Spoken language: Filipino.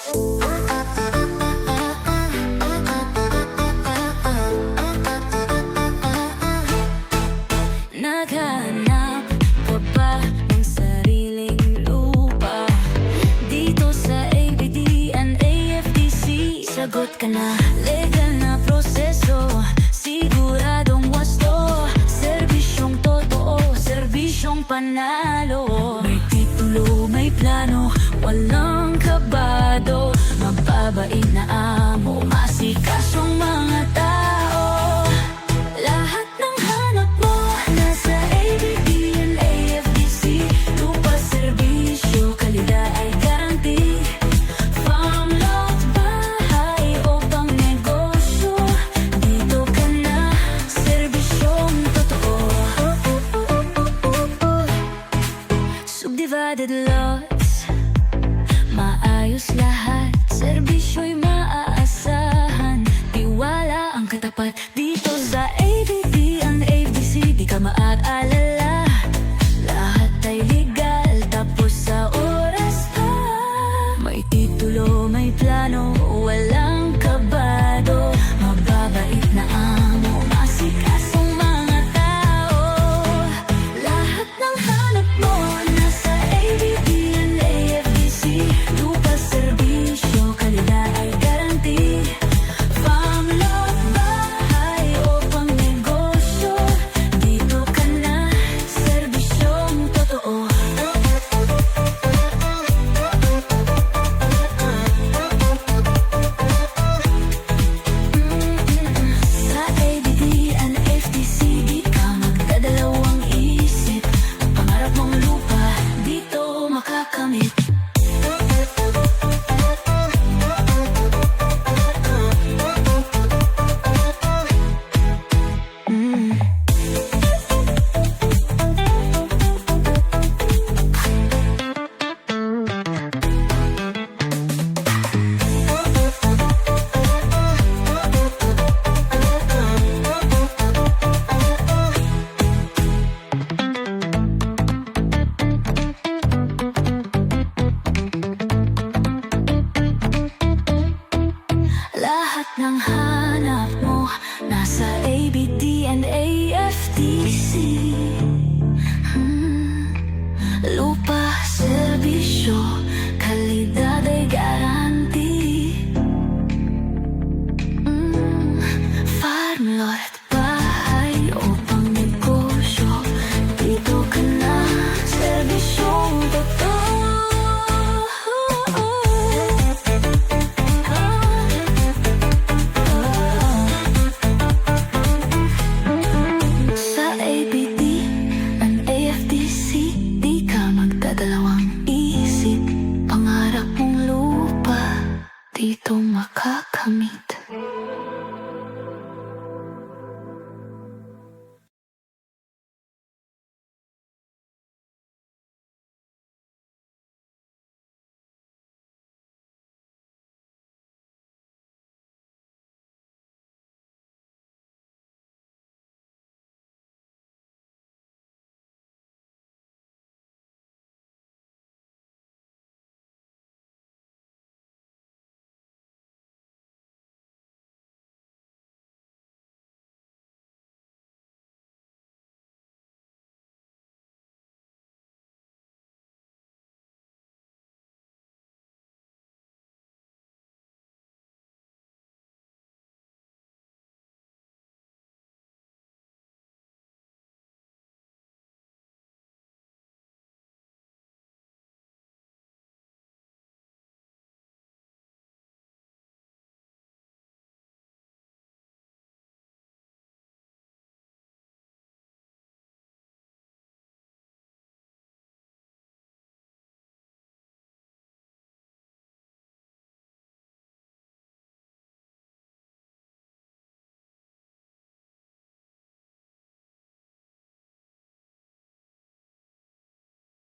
Naghahanap ka ba ng sariling lupa dito sa ABD and AFDC? Sagot ka na, legal na proseso, siguradong wasto, serbisyong totoo, serbisyong panalo. May titulo, may plano, walang kabado, mababait na amo, masikasong mga tao. Lahat ng hanap mo nasa ABD and AFDC, lupa, serbisyo, kalidad ay guarantee. Farm, lot, bahay o pang negosyo, dito ka na, serbisyong totoo. Subdivided lots, maayos lahat, serbisyo'y maaasahan, tiwala ang katapat dito sa ABD and AFDC. Di ka maaalala, lahat ay legal, tapos sa oras pa. May titulo, may plano, walang kabado, mababait na amo, masikasong mga tao. Lahat ng hanap mo nasa ABD and AFDC, lupa, serbisyo, kalidad ay guarantee. Farm, lot, bahay o pang negosyo, dito ka na, serbisyong totoo. Sa ABD and AFDC, di ka magdadalawang isip, ang pangarap mong lupa, dito makakamit. Lahat ng hanap mo nasa ABD and AFDC. Lupa, serbisyo, kalidad ay guarantee. Farm, lot, bahay o pang negosyo, dito ka na, serbisyong totoo. Sa ABD and AFDC, di ka magdadalawang isip, pangarap mong lupa, dito makakamit.